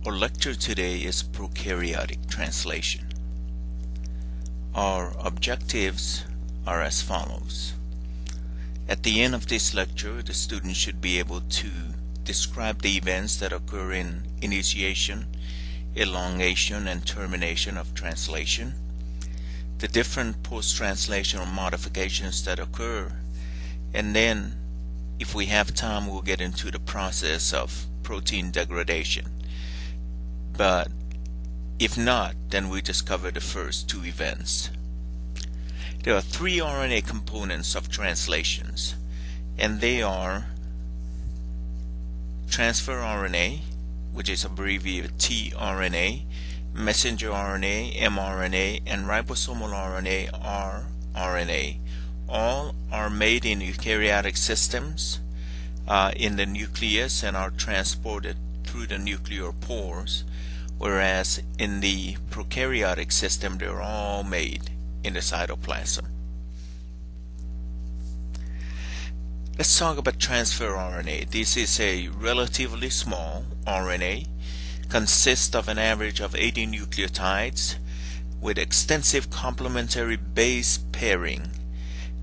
Our lecture today is Prokaryotic Translation. Our objectives are as follows. At the end of this lecture, the student should be able to describe the events that occur in initiation, elongation, and termination of translation, the different post-translational modifications that occur, and then, if we have time, we'll get into the process of protein degradation. But if not, then we just cover the first two events. There are three RNA components of translations, and they are transfer RNA, which is abbreviated tRNA, messenger RNA, mRNA, and ribosomal RNA, rRNA. All are made in eukaryotic systems in the nucleus and are transported through the nuclear pores, whereas in the prokaryotic system they're all made in the cytoplasm. Let's talk about transfer RNA. This is a relatively small RNA, consists of an average of 80 nucleotides with extensive complementary base pairing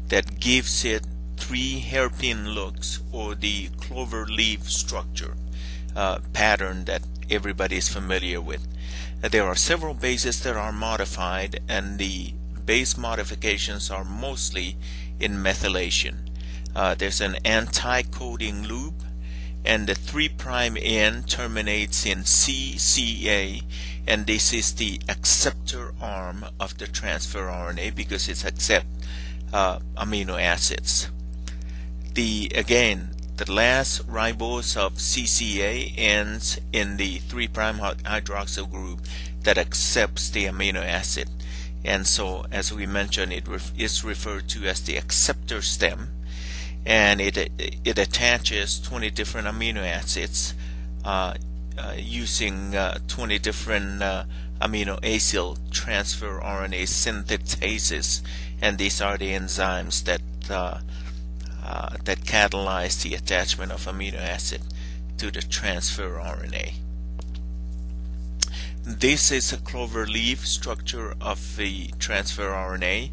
that gives it three hairpin looks, or the clover leaf structure pattern that everybody is familiar with. There are several bases that are modified, and the base modifications are mostly in methylation. There's an anti-coding loop, and the 3' end terminates in CCA, and this is the acceptor arm of the transfer RNA because it accepts amino acids. The last ribose of CCA ends in the 3' hydroxyl group that accepts the amino acid, and so, as we mentioned, it is referred to as the acceptor stem, and it attaches 20 different amino acids using 20 different amino acyl transfer RNA synthetases, and these are the enzymes that catalyze the attachment of amino acid to the transfer RNA. This is a clover leaf structure of the transfer RNA.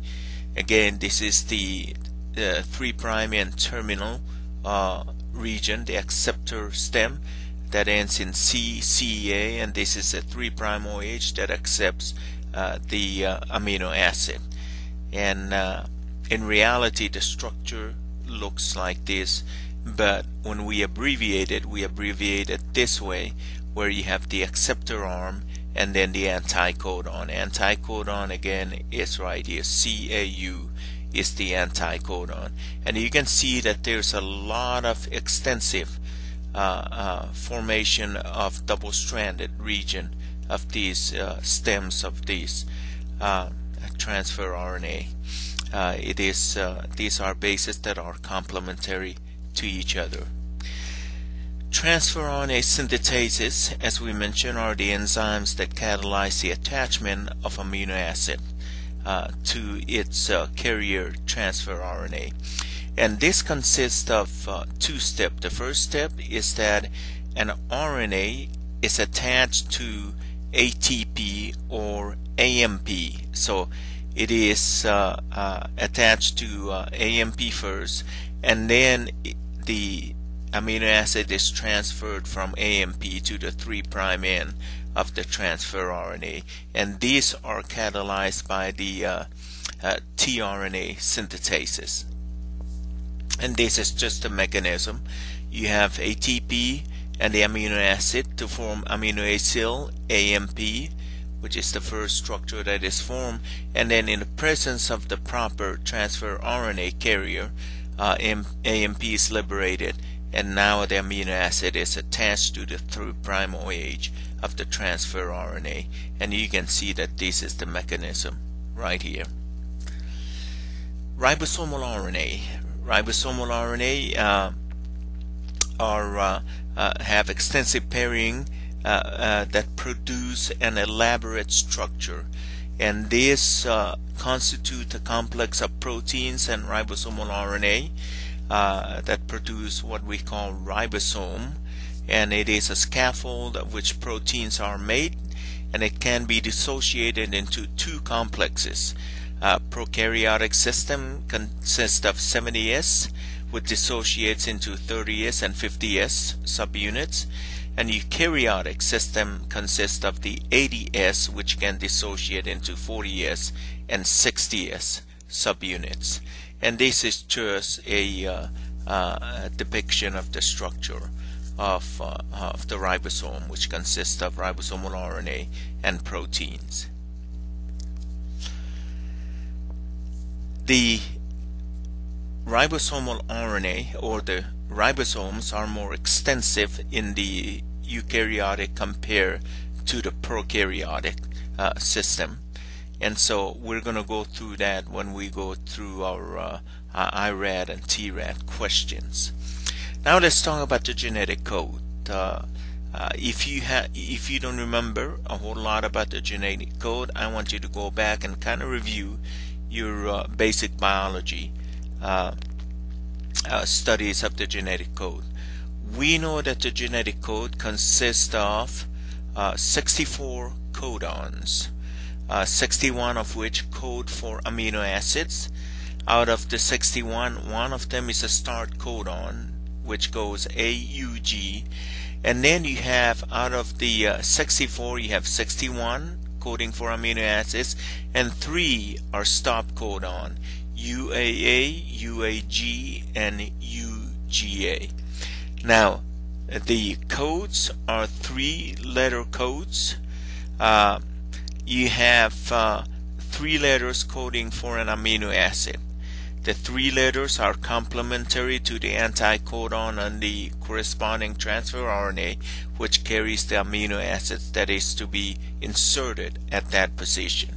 Again, this is the 3' and terminal region, the acceptor stem that ends in CCA, and this is a 3' OH that accepts the amino acid. And in reality, the structure looks like this, but when we abbreviate it this way, where you have the acceptor arm and then the anticodon. Anticodon again is right here. CAU is the anticodon, and you can see that there's a lot of extensive formation of double-stranded region of these stems of these transfer RNA. These are bases that are complementary to each other. Transfer RNA synthetases, as we mentioned, are the enzymes that catalyze the attachment of amino acid to its carrier transfer RNA. And this consists of two steps. The first step is that an RNA is attached to ATP or AMP. So it is attached to AMP first, and then the amino acid is transferred from AMP to the 3' end of the transfer RNA, and these are catalyzed by the tRNA synthetases. And this is just a mechanism. You have ATP and the amino acid to form amino acyl AMP, which is the first structure that is formed, and then in the presence of the proper transfer RNA carrier, AMP is liberated, and now the amino acid is attached to the 3' OH of the transfer RNA, and you can see that this is the mechanism right here. Ribosomal RNA. Ribosomal RNA have extensive pairing that produce an elaborate structure, and this constitute a complex of proteins and ribosomal RNA that produce what we call ribosome, and it is a scaffold of which proteins are made, and it can be dissociated into two complexes. Prokaryotic system consists of 70S, which dissociates into 30S and 50S subunits, and eukaryotic system consists of the 80S, which can dissociate into 40S and 60S subunits. And this is just a depiction of the structure of the ribosome, which consists of ribosomal RNA and proteins. The ribosomal RNA, or the ribosomes, are more extensive in the eukaryotic compared to the prokaryotic system, and so we're going to go through that when we go through our IRAD and TRAD questions. Now let's talk about the genetic code. If you don't remember a whole lot about the genetic code, I want you to go back and kind of review your basic biology studies of the genetic code. We know that the genetic code consists of 64 codons, 61 of which code for amino acids. Out of the 61, one of them is a start codon, which goes AUG, and then you have, out of the 64, you have 61 coding for amino acids, and 3 are stop codon, UAA, UAG, and UGA. Now, the codes are 3-letter codes. You have 3 letters coding for an amino acid. The 3 letters are complementary to the anticodon on the corresponding transfer RNA, which carries the amino acids that is to be inserted at that position.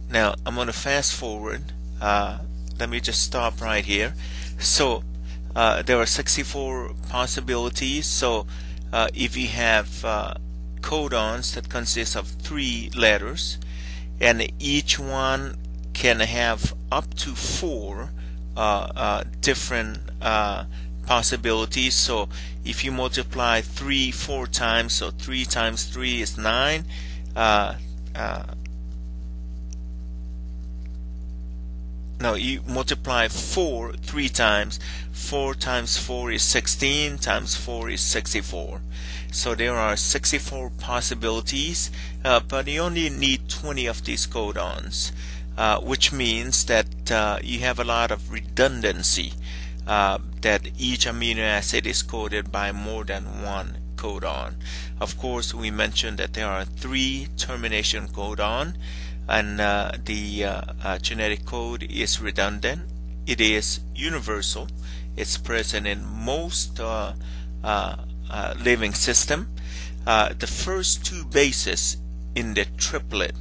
Now I'm going to fast forward. Let me just stop right here. So there are 64 possibilities. So if you have codons that consist of 3 letters, and each one can have up to 4 different possibilities. So if you multiply 3 4 times, so 3 times 3 is 9. No, you multiply 4 3 times. 4 times 4 is 16, times 4 is 64. So there are 64 possibilities, but you only need 20 of these codons, which means that you have a lot of redundancy, that each amino acid is coded by more than one codon. Of course, we mentioned that there are 3 termination codon, and the genetic code is redundant. It is universal. It's present in most living system. The first 2 bases in the triplet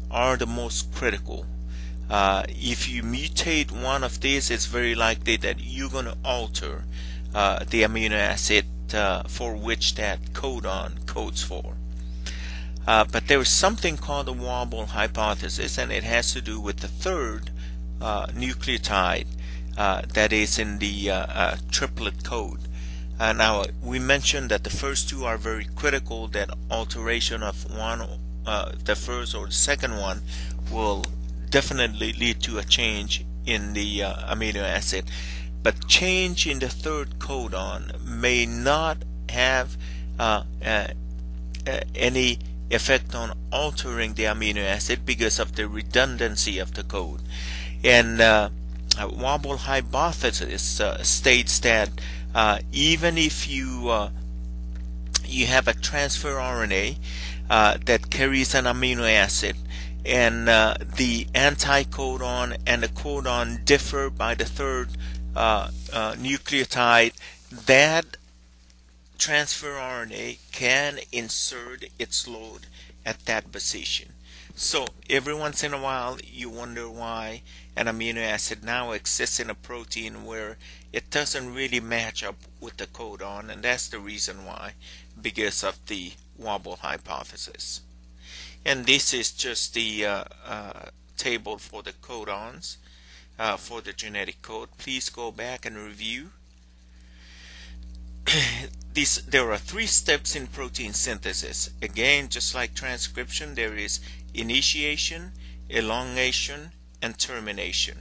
are the most critical. If you mutate one of these, it's very likely that you're going to alter the amino acid for which that codon codes for. But there is something called the wobble hypothesis, and it has to do with the 3rd nucleotide that is in the triplet code. Now, we mentioned that the first 2 are very critical, that alteration of the first or the second one will definitely lead to a change in the amino acid. But change in the 3rd codon may not have any effect on altering the amino acid because of the redundancy of the code. And wobble hypothesis states that even if you have a transfer RNA that carries an amino acid, and the anticodon and the codon differ by the 3rd nucleotide, that transfer RNA can insert its load at that position. So every once in a while you wonder why an amino acid now exists in a protein where it doesn't really match up with the codon, and that's the reason why, because of the wobble hypothesis. And this is just the table for the codons. for the genetic code. Please go back and review. There are 3 steps in protein synthesis. Again, just like transcription, there is initiation, elongation, and termination.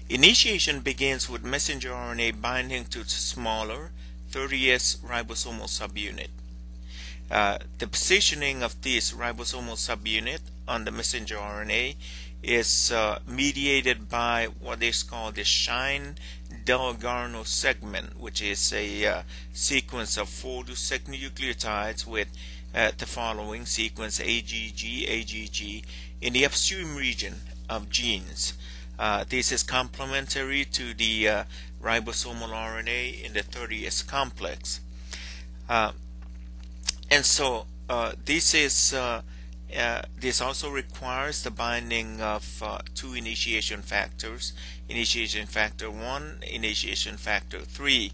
Initiation begins with messenger RNA binding to the smaller 30S ribosomal subunit. The positioning of this ribosomal subunit on the messenger RNA is mediated by what is called the Shine-Dalgarno segment, which is a sequence of 4 to 6 nucleotides with the following sequence AGG, AGG in the upstream region of genes. This is complementary to the ribosomal RNA in the 30S complex. And so this also requires the binding of 2 initiation factors, initiation factor 1, initiation factor 3.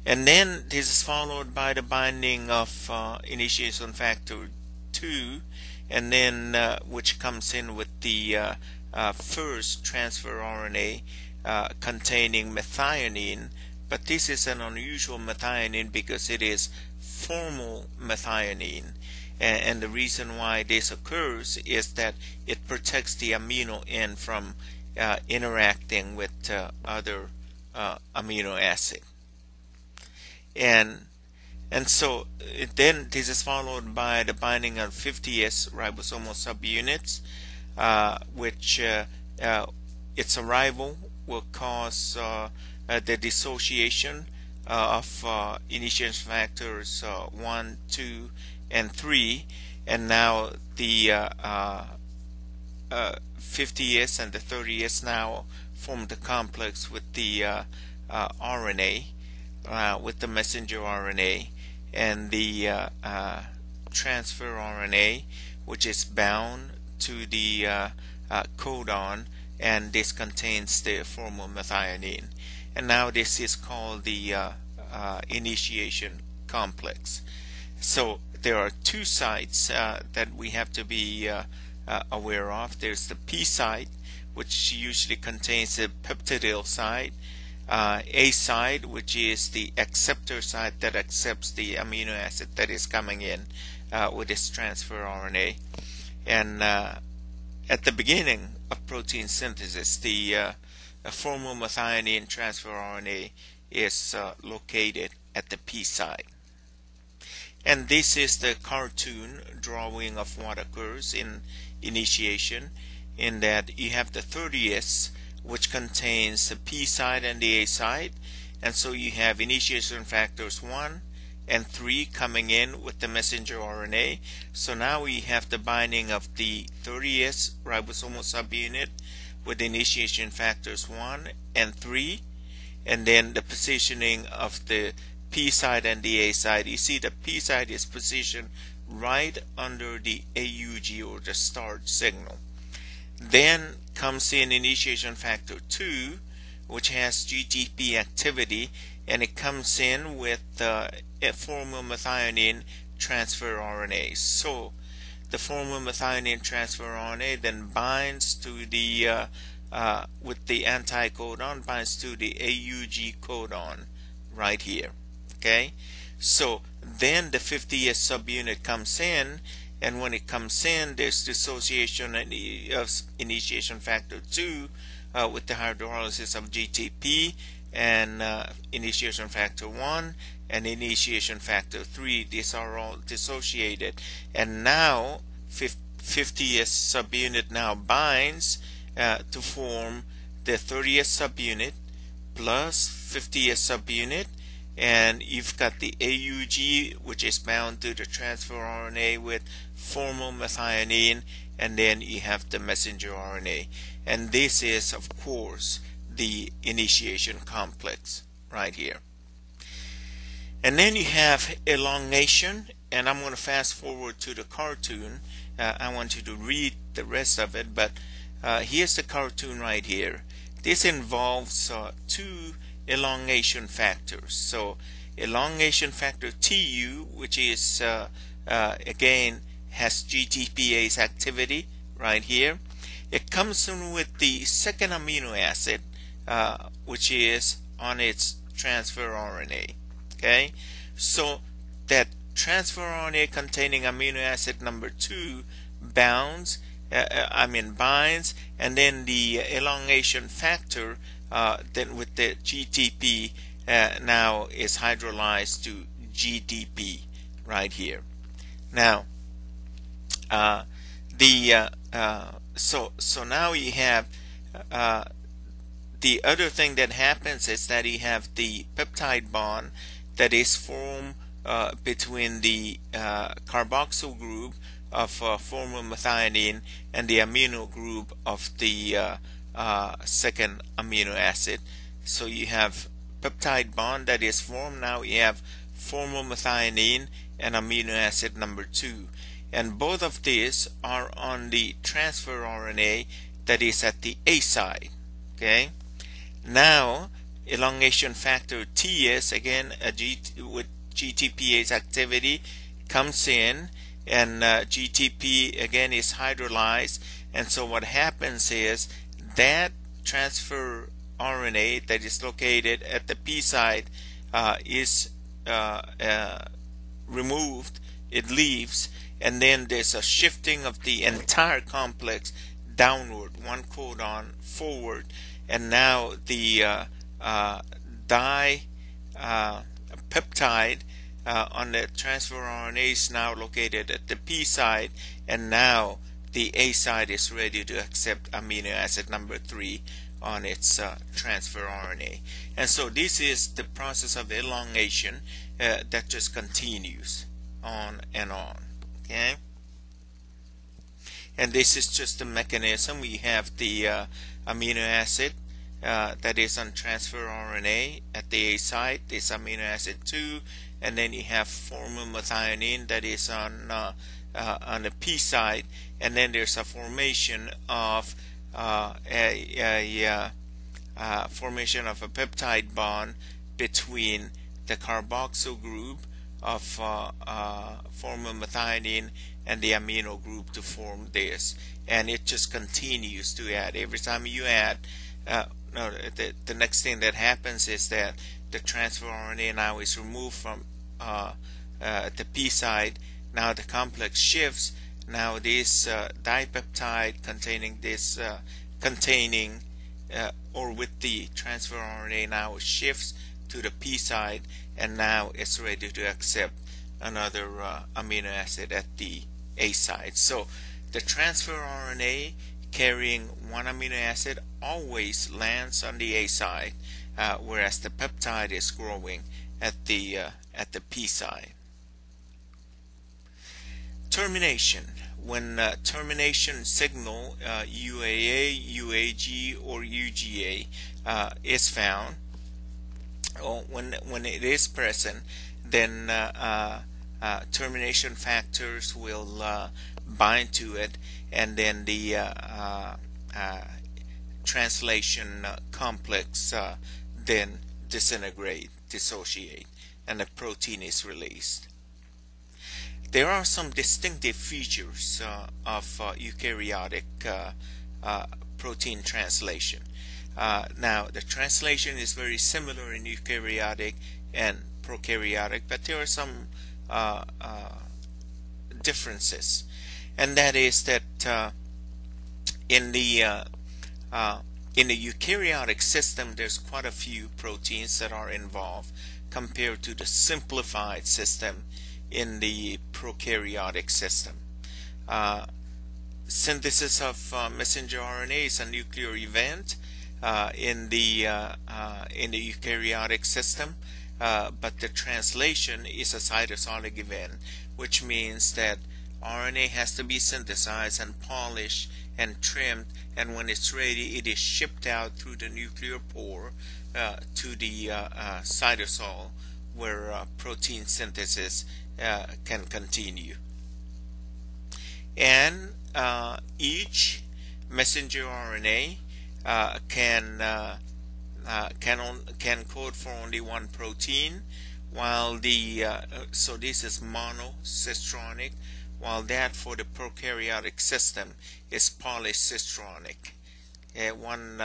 And then this is followed by the binding of initiation factor 2, and then which comes in with the first transfer RNA containing methionine. But this is an unusual methionine because it is formal methionine. And the reason why this occurs is that it protects the amino end from interacting with other amino acid. And so then this is followed by the binding of 50S ribosomal subunits, which its arrival will cause the dissociation of initiation factors 1, 2, and 3, and now the 50S and the 30S now form the complex with the RNA, with the messenger RNA, and the transfer RNA, which is bound to the codon, and this contains the formal methionine. And now this is called the initiation complex. So there are 2 sites that we have to be aware of. There's the P site, which usually contains the peptidyl site, A site, which is the acceptor site that accepts the amino acid that is coming in with this transfer RNA. And at the beginning of protein synthesis, the formal methionine transfer RNA is located at the P site. And this is the cartoon drawing of what occurs in initiation, in that you have the 30S, which contains the P site and the A site, and so you have initiation factors 1 and 3 coming in with the messenger RNA. So now we have the binding of the 30S ribosomal subunit with initiation factors 1 and 3, and then the positioning of the P site and the A site. You see the P site is positioned right under the AUG, or the start signal. Then comes in initiation factor 2, which has GTP activity, and it comes in with a formal methionine transfer RNA. So the formal methionine transfer RNA then binds to the with the anticodon, binds to the AUG codon right here. Okay, so then the 50S subunit comes in, and when it comes in, there's dissociation of initiation factor 2 with the hydrolysis of GTP, and initiation factor 1 and initiation factor 3. These are all dissociated, and now 50S subunit now binds to form the 30S subunit plus 50S subunit, and you've got the AUG, which is bound to the transfer RNA with formal methionine, and then you have the messenger RNA. And this is, of course, the initiation complex right here. And then you have elongation, and I'm going to fast forward to the cartoon. I want you to read the rest of it, but here's the cartoon right here. This involves 2 elongation factors. So elongation factor TU, which is again has GTPase activity right here, it comes in with the second amino acid, which is on its transfer RNA. Okay, so that transfer RNA containing amino acid number 2 binds, and then the elongation factor, then with the GTP, now is hydrolyzed to GDP right here. Now, so now you have the other thing that happens is that you have the peptide bond that is formed between the carboxyl group of formylmethionine and the amino group of the second amino acid. So you have peptide bond that is formed. Now you have formylmethionine and amino acid number 2, and both of these are on the transfer RNA that is at the A side. Okay, now elongation factor TS, again with GTPase activity, comes in, and GTP again is hydrolyzed, and so what happens is that transfer RNA that is located at the P side is removed, it leaves, and then there's a shifting of the entire complex downward, one codon forward, and now the dipeptide on the transfer RNA is now located at the P side, and now the A side is ready to accept amino acid number 3 on its transfer RNA. And so this is the process of elongation that just continues on and on. Okay, and this is just the mechanism. We have the amino acid that is on transfer RNA at the A site, this amino acid 2, and then you have formylmethionine that is on the P side, and then there's a formation of a peptide bond between the carboxyl group of formylmethionine and the amino group to form this, and it just continues to add. Every time you add, the next thing that happens is that the transfer RNA now is removed from the P side. Now the complex shifts. Now this dipeptide containing this or with the transfer RNA now shifts to the P side, and now it's ready to accept another amino acid at the A side. So the transfer RNA carrying one amino acid always lands on the A side, whereas the peptide is growing at the P side. Termination. When termination signal UAA, UAG, or UGA is found, or when it is present, then termination factors will bind to it, and then the translation complex then dissociate, and the protein is released. There are some distinctive features of eukaryotic protein translation. Now, the translation is very similar in eukaryotic and prokaryotic, but there are some differences, and that is that in the eukaryotic system, there's quite a few proteins that are involved compared to the simplified system in the prokaryotic system. Synthesis of messenger RNA is a nuclear event in the eukaryotic system, but the translation is a cytosolic event, which means that RNA has to be synthesized and polished and trimmed, and when it's ready, it is shipped out through the nuclear pore to the cytosol, where protein synthesis can continue. And each messenger RNA can code for only one protein, while the so this is monocistronic, while that for the prokaryotic system is polycistronic. One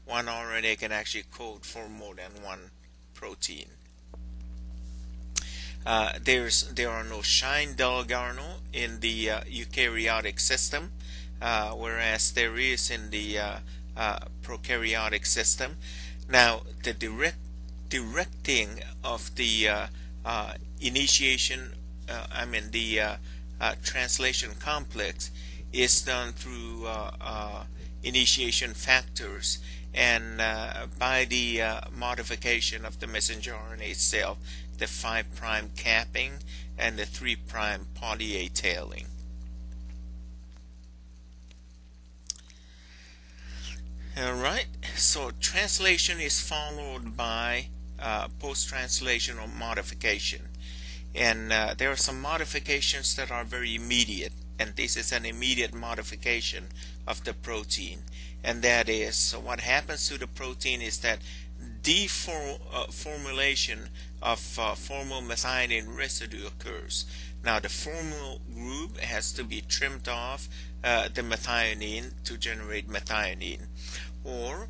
RNA can actually code for more than one protein. There are no Shine-Dalgarno in the eukaryotic system, whereas there is in the prokaryotic system. Now, the directing of the initiation, translation complex is done through initiation factors and by the modification of the messenger RNA itself, the 5' capping and the 3' poly-A tailing. Alright, so translation is followed by post-translational modification. And there are some modifications that are very immediate, and this is an immediate modification of the protein. And that is, so what happens to the protein is that deformulation of formylmethionine residue occurs. Now the formyl group has to be trimmed off the methionine to generate methionine. Or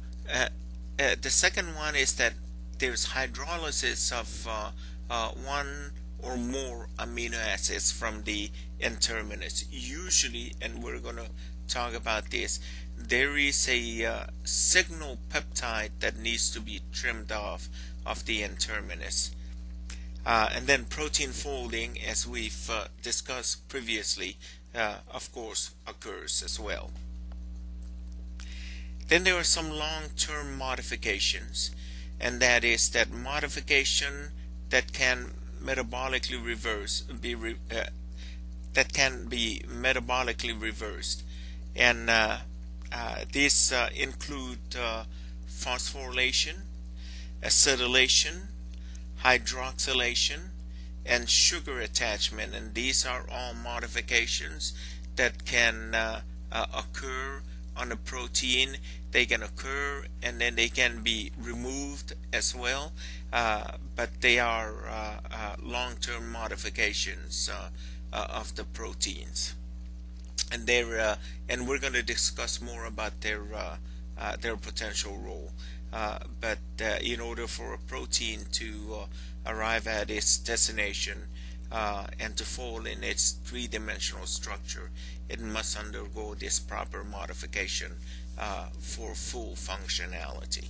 the second one is that there's hydrolysis of one or more amino acids from the N-terminus. Usually, and we're going to talk about this, there is a signal peptide that needs to be trimmed off of the N-terminus. And then protein folding, as we've discussed previously, of course, occurs as well. Then there are some long-term modifications, and that is that modification that can metabolically reversed, and these include phosphorylation, acetylation, hydroxylation, and sugar attachment, and these are all modifications that can occur on a protein. They can occur and then they can be removed as well, but they are long-term modifications of the proteins, and we're going to discuss more about their potential role. But in order for a protein to arrive at its destination and to fall in its three-dimensional structure, it must undergo this proper modification for full functionality.